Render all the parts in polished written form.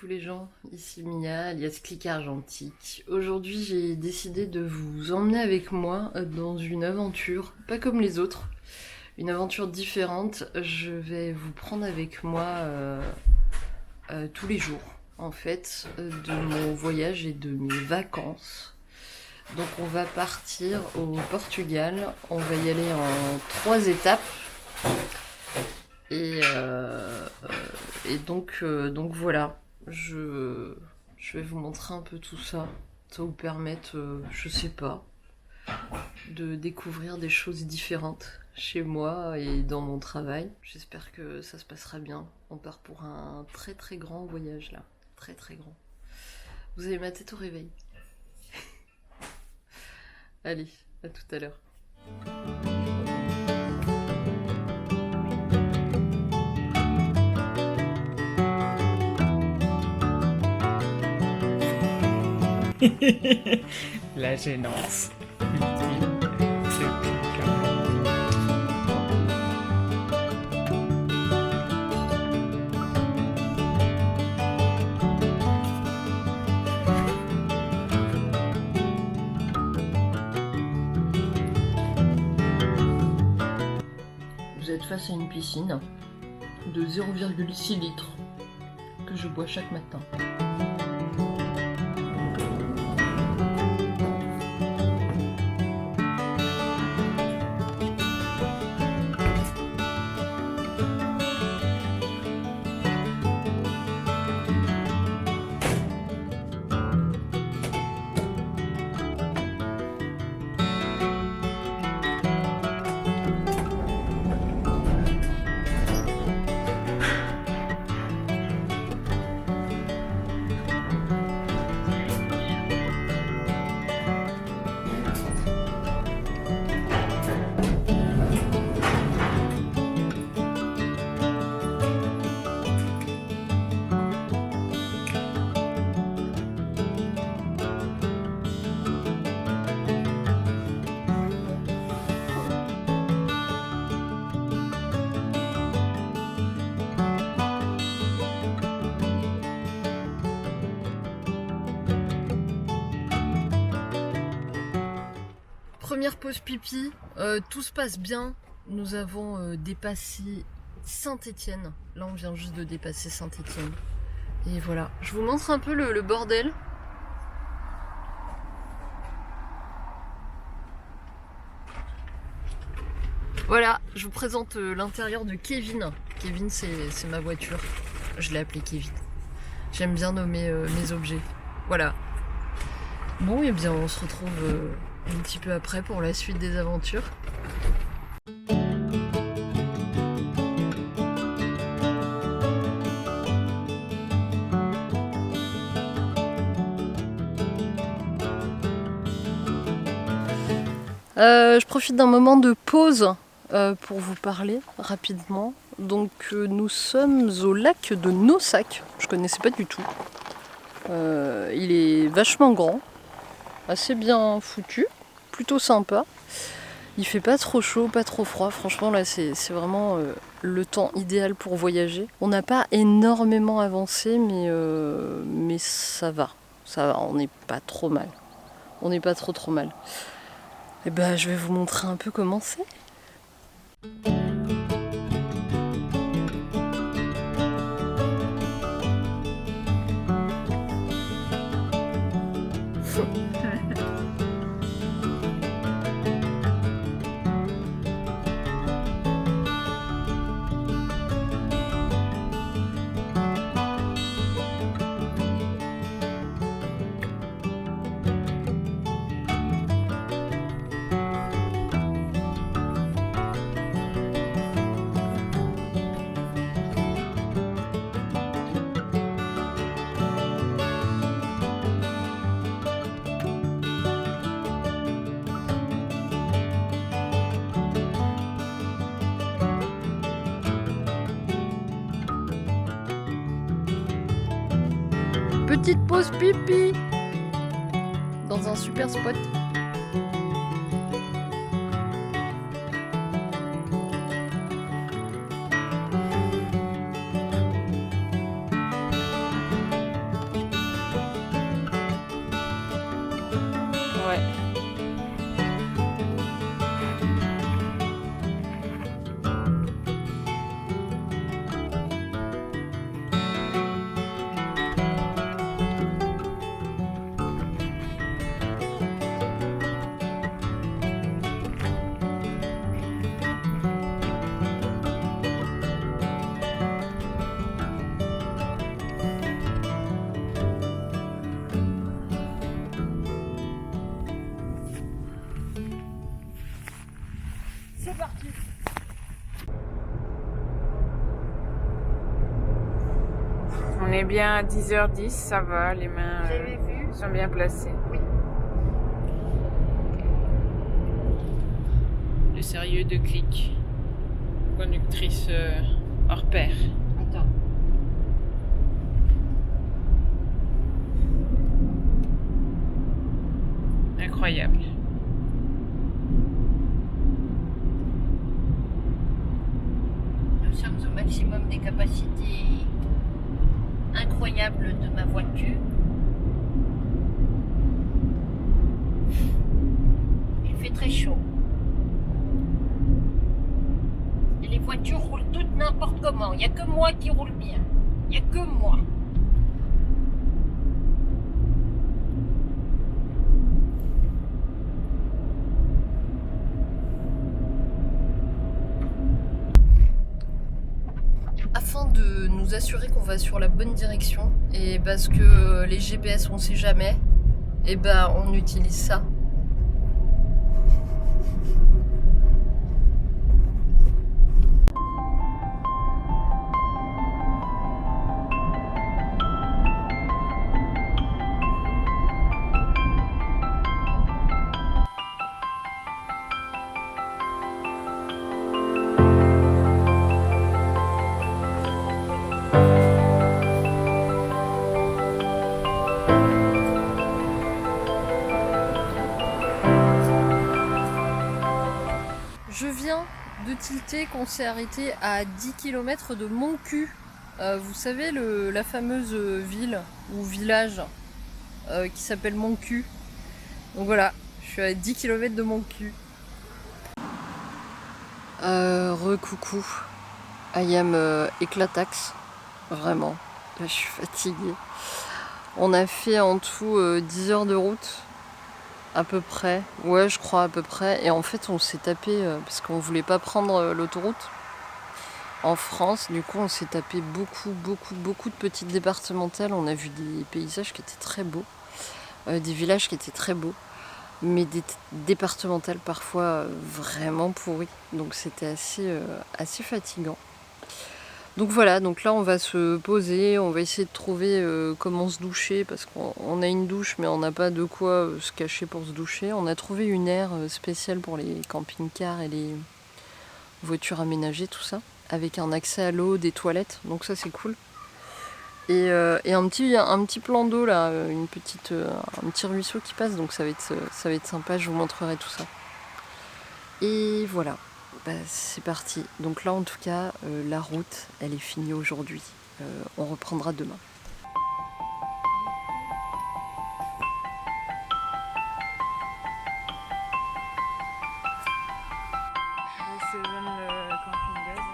Les gens, ici Mia, alias Click Argentique. Aujourd'hui, j'ai décidé de vous emmener avec moi dans une aventure, pas comme les autres, une aventure différente. Je vais vous prendre avec moi tous les jours, en fait, de mon voyage et de mes vacances. Donc on va partir au Portugal, on va y aller en 3 étapes. Et donc voilà. Je vais vous montrer un peu tout ça. Ça vous permettre, je sais pas, de découvrir des choses différentes chez moi et dans mon travail. J'espère que ça se passera bien. On part pour un très très grand voyage là. Très très grand. Vous avez ma tête au réveil. Allez, à tout à l'heure. La gênance. Vous êtes face à une piscine de 0,6 litres que je bois chaque matin. Première pause pipi, tout se passe bien. Nous avons dépassé Saint-Étienne. Là, on vient juste de dépasser Saint-Étienne. Et voilà, je vous montre un peu le bordel. Voilà, je vous présente l'intérieur de Kevin. Kevin, c'est ma voiture. Je l'ai appelé Kevin. J'aime bien nommer mes objets. Voilà. Bon, et bien on se retrouve un petit peu après pour la suite des aventures. Je profite d'un moment de pause pour vous parler rapidement. Donc nous sommes au lac de Naussac. Je connaissais pas du tout. Il est vachement grand, assez bien foutu, plutôt sympa. Il fait pas trop chaud, pas trop froid. Franchement là c'est vraiment le temps idéal pour voyager. On n'a pas énormément avancé mais ça va. Ça va, on n'est pas trop mal. On n'est pas trop mal. Et ben je vais vous montrer un peu comment c'est. Petite pause pipi dans un super spot. Ouais. C'est parti. On est bien à 10h10, ça va, les mains sont bien placées. Oui. Le sérieux de Clic, conductrice hors pair. Attends. Incroyable. Nous sommes au maximum des capacités incroyables de ma voiture. Il fait très chaud. Et les voitures roulent toutes n'importe comment. Il n'y a que moi qui roule bien. Il n'y a que moi. Afin de nous assurer qu'on va sur la bonne direction, et parce que les GPS on sait jamais, et ben on utilise ça. Je viens de tilter qu'on s'est arrêté à 10 km de Montcuq. Vous savez la fameuse ville ou village qui s'appelle Montcuq. Donc voilà, je suis à 10 km de Montcuq. Recoucou. I am éclataxe. Vraiment. Là je suis fatiguée. On a fait en tout 10 heures de route. À peu près, ouais je crois à peu près. Et en fait on s'est tapé, parce qu'on voulait pas prendre l'autoroute en France, du coup on s'est tapé beaucoup de petites départementales. On a vu des paysages qui étaient très beaux, des villages qui étaient très beaux, mais des départementales parfois vraiment pourries. Donc c'était assez fatigant. Donc voilà, donc là on va se poser, on va essayer de trouver comment se doucher, parce qu'on a une douche mais on n'a pas de quoi se cacher pour se doucher. On a trouvé une aire spéciale pour les camping-cars et les voitures aménagées, tout ça, avec un accès à l'eau, des toilettes, donc ça c'est cool. Et un petit plan d'eau là, un petit ruisseau qui passe, donc ça va être sympa, je vous montrerai tout ça. Et voilà. Bah, c'est parti. Donc là en tout cas la route elle est finie aujourd'hui. On reprendra demain. C'est le camping gaz.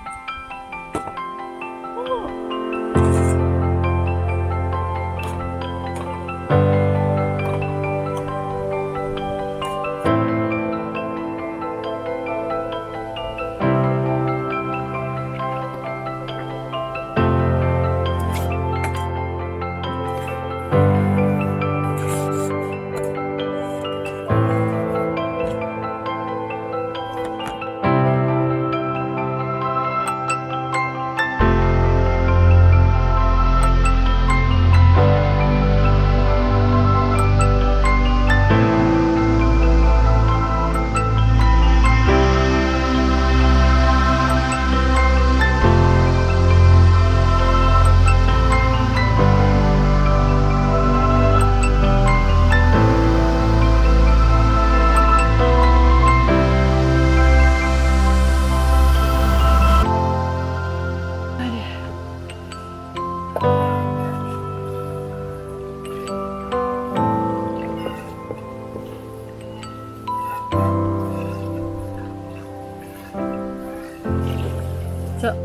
Ça.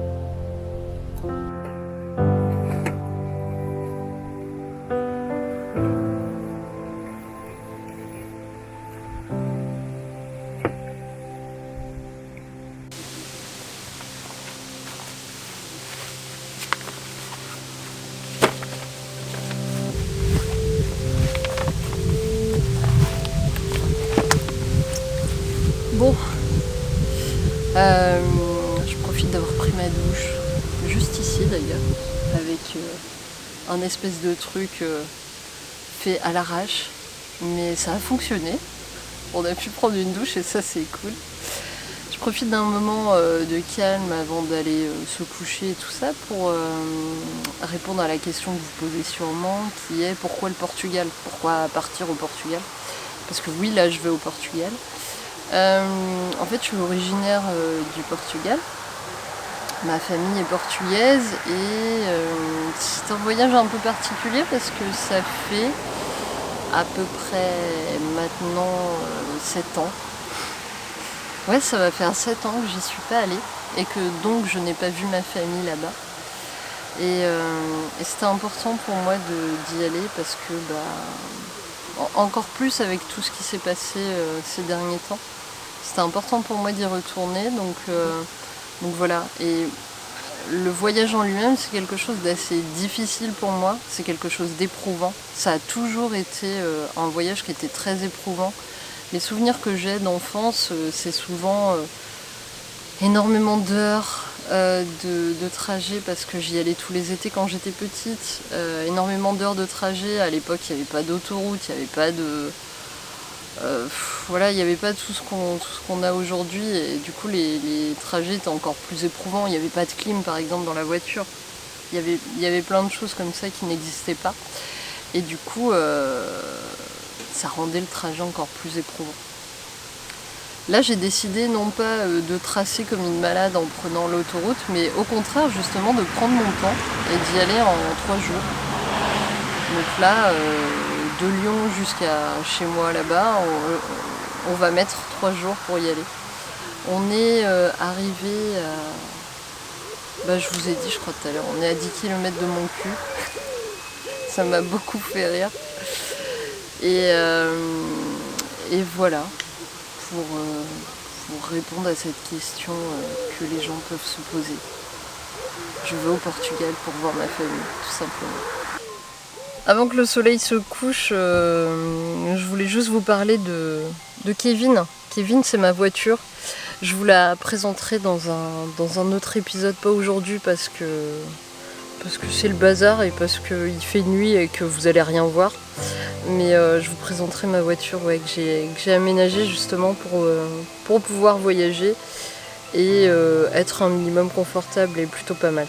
Bon, je profite d'avoir pris ma douche, juste ici d'ailleurs, avec un espèce de truc fait à l'arrache, mais ça a fonctionné. On a pu prendre une douche et ça c'est cool. Je profite d'un moment de calme avant d'aller se coucher et tout ça pour répondre à la question que vous posez sûrement, qui est pourquoi le Portugal? Pourquoi partir au Portugal? Parce que oui, là je vais au Portugal. En fait, je suis originaire du Portugal. Ma famille est portugaise et c'est un voyage un peu particulier parce que ça fait à peu près maintenant 7 ans. Ouais, ça va faire 7 ans que j'y suis pas allée et que donc je n'ai pas vu ma famille là-bas. Et c'était important pour moi d'y aller parce que encore plus avec tout ce qui s'est passé ces derniers temps. C'était important pour moi d'y retourner, donc voilà. Et le voyage en lui-même, c'est quelque chose d'assez difficile pour moi, c'est quelque chose d'éprouvant. Ça a toujours été un voyage qui était très éprouvant. Les souvenirs que j'ai d'enfance, c'est souvent énormément d'heures de trajet, parce que j'y allais tous les étés quand j'étais petite. Énormément d'heures de trajet, à l'époque il n'y avait pas d'autoroute, il n'y avait pas de... voilà, il n'y avait pas tout ce qu'on a aujourd'hui et du coup les trajets étaient encore plus éprouvants. Il n'y avait pas de clim par exemple dans la voiture. Il y avait plein de choses comme ça qui n'existaient pas. Et du coup, ça rendait le trajet encore plus éprouvant. Là, j'ai décidé non pas de tracer comme une malade en prenant l'autoroute, mais au contraire justement de prendre mon temps et d'y aller en 3 jours. Donc là, de Lyon jusqu'à chez moi là-bas, on va mettre 3 jours pour y aller. On est arrivé à... je vous ai dit, je crois tout à l'heure, on est à 10 km de mon cul. Ça m'a beaucoup fait rire. Et voilà, pour répondre à cette question que les gens peuvent se poser. Je vais au Portugal pour voir ma famille, tout simplement. Avant que le soleil se couche, je voulais juste vous parler de Kevin. Kevin, c'est ma voiture. Je vous la présenterai dans un autre épisode, pas aujourd'hui parce que c'est le bazar et parce qu'il fait nuit et que vous allez rien voir. Mais je vous présenterai ma voiture que j'ai aménagée justement pour pouvoir voyager et être un minimum confortable et plutôt pas mal.